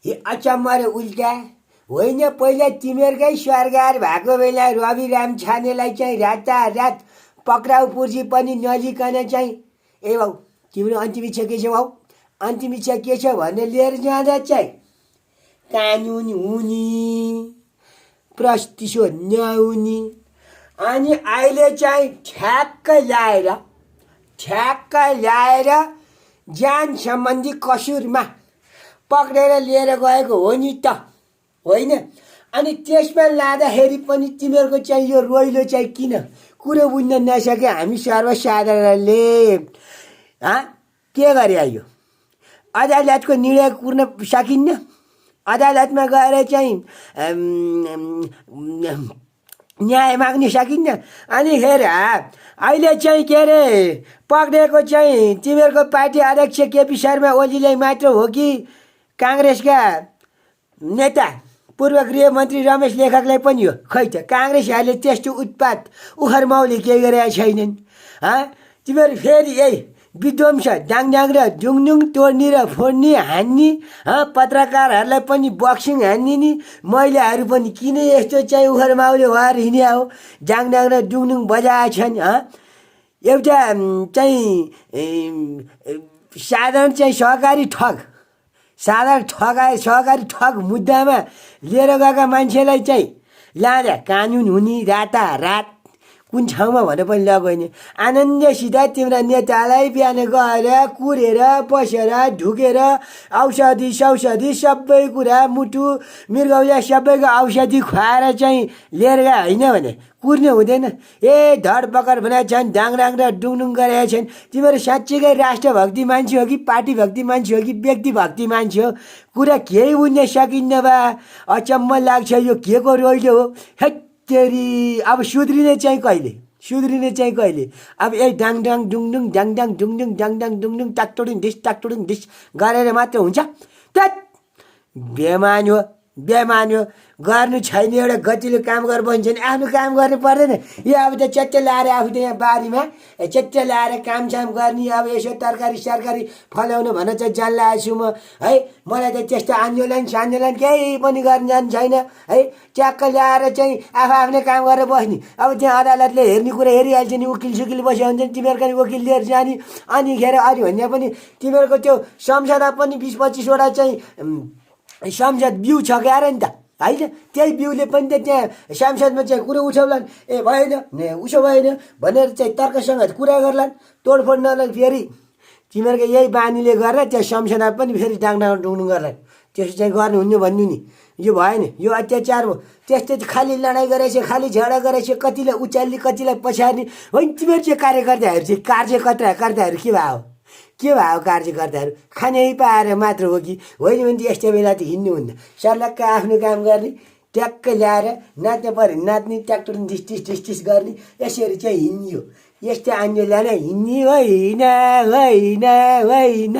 अचम्म र उल्टा होइन। पहिला तिमीहरूकै सरकार भएको बेला रवि राम छानेलाई चाहिँ रातारात पक्राउ पुर्जी पनि नलिकन चाहिँ ए भाउ तिम्रो अन्तिम इच्छा के छ भाउ, अन्तिम इच्छा के छ भनेर लिएर जाँदा चाहिँ कानुन हुने प्रतिशोध नहुने। अनि अहिले चाहिँ ठ्याक्क ल्याएर जान सम्बन्धी कसुरमा पक्रेर लिएर गएको हो नि त, होइन। अनि त्यसमा लाँदाखेरि पनि तिमीहरूको चाहिँ यो रोइलो चाहिँ किन कुरो बुझ्न नसके हामी सर्वसाधारणले के गरे आयो। अदालतको निर्णय कुर्न सकिन्न, अदालतमा गएर चाहिँ न्याय माग्न सकिन्न। अनि खेर अहिले चाहिँ के अरे पक्रेको चाहिँ तिमीहरूको पार्टी अध्यक्ष केपी शर्मा ओलीलाई मात्र हो कि काङ्ग्रेसका नेता पूर्व गृहमन्त्री रमेश लेखकलाई पनि हो? खै त काङ्ग्रेसहरूले त्यस्तो उत्पात उखरमाउले केही गरेका छैनन्। तिमीहरू फेरि यही विध्वंस डाङडाङ र डुङडुङ तोड्ने र फोड्ने हान्ने, पत्रकारहरूलाई पनि बक्सिङ हान्ने नि महिलाहरू पनि किन यस्तो चाहिँ उखरमाउले भएर हिँडे हो, डाङडाङ र डुङडुङ बजाएछन्। एउटा चाहिँ साधारण चाहिँ सहकारी ठग मुद्दामा लिएर गएका मान्छेलाई चाहिँ लाँदा कानुन हुने रातारात कुन ठाउँमा भने पनि लगैने। आनन्दसित तिम्रा नेतालाई बिहान गएर कुरेर बसेर ढुकेर औषधि सबै कुरा मुटु मृगौला सबैको औषधि खुवाएर चाहिँ लिएर गए होइन भने कुर्ने हुँदैन। धरपकड भनेका छन्, डाङडाङ र डुङडुङ गरेका छन्। तिमीहरू साँच्चीकै राष्ट्रभक्ति मान्छे हो कि पार्टी भक्ति मान्छे हो कि व्यक्ति भक्ति मान्छे हो? कुरा केही बुझ्न सकिन्न बा। अचम्म लाग्छ यो के को रोइलो हो हेत्तेरी। अब सुध्रिने चाहिँ कहिले? अब यही डाङडाङ डुङडुङ डाङडाङ डुङडुङ डाङडाङ डुङडुङ टाक्टुडिङ ढिस गरेर मात्र हुन्छ? त्यत बेमान हो। गर्नु छैन, एउटा गतिलो काम गरेर बन्छ नि आफ्नो काम गर्नु पर्दैन। यो अब त च्याट्ट लाएर आफू त यहाँ बारीमा च्याट्ट लाएर कामसाम गर्ने, अब यसो तरकारी सरकारी फलाउनु भन्न चाहिँ जान्ला छु म है। मलाई त त्यस्तो आन्दोलन केही पनि गर्न जानु छैन है। च्याक्क ल्याएर चाहिँ आफ्नो काम गरेर बस्ने। अब त्यहाँ अदालतले हेर्ने कुरा हेरिहाल्छ नि, वकिल सुकिल बस्यो हुन्छ नि, तिमीहरूका नि वकिल लिएर जाने। अनि खेर अलि भन्ने पनि तिमीहरूको त्यो संसदमा पनि 20-25वटा चाहिँ संसद बिउ छ क्यारे नि त होइन। त्यही बिउले पनि त त्यहाँ संसदमा चाहिँ कुरो उठाउलान्, भएन उसो भएन भनेर चाहिँ तर्कसँग कुरा गर्लान्, तोडफोड नलान्। फेरि तिमीहरूको यही बानीले गरेर त्यहाँ संसदमा पनि फेरि डाङडाङ डुङडुङ गर्लान्। त्यसो चाहिँ गर्नुहुन्न भन्नु नि, यो भएन, यो अत्याचार हो। त्यस्तै खालि लडाइँ गरेछ, खालि झगडा गरेछ, कतिलाई उचाल्ने कतिलाई पछार्ने होइन। तिमीहरू चाहिँ कार्यकर्ताहरू चाहिँ कार्यकर्ताहरू के भयो कार्यकर्ताहरू खानै पाएर मात्र हो कि होइन भने चाहिँ यस्तो बेला त हिँड्नुहुन्न। सर्लक्क आफ्नो काम गर्ने, ट्याक्क ल्याएर नाच्न पऱ्यो नाच्ने, ट्याक्टर ढिस गर्ने, यसरी चाहिँ हिँड्ने हो। यस्तो आन्दोलन हिँड्ने होइन।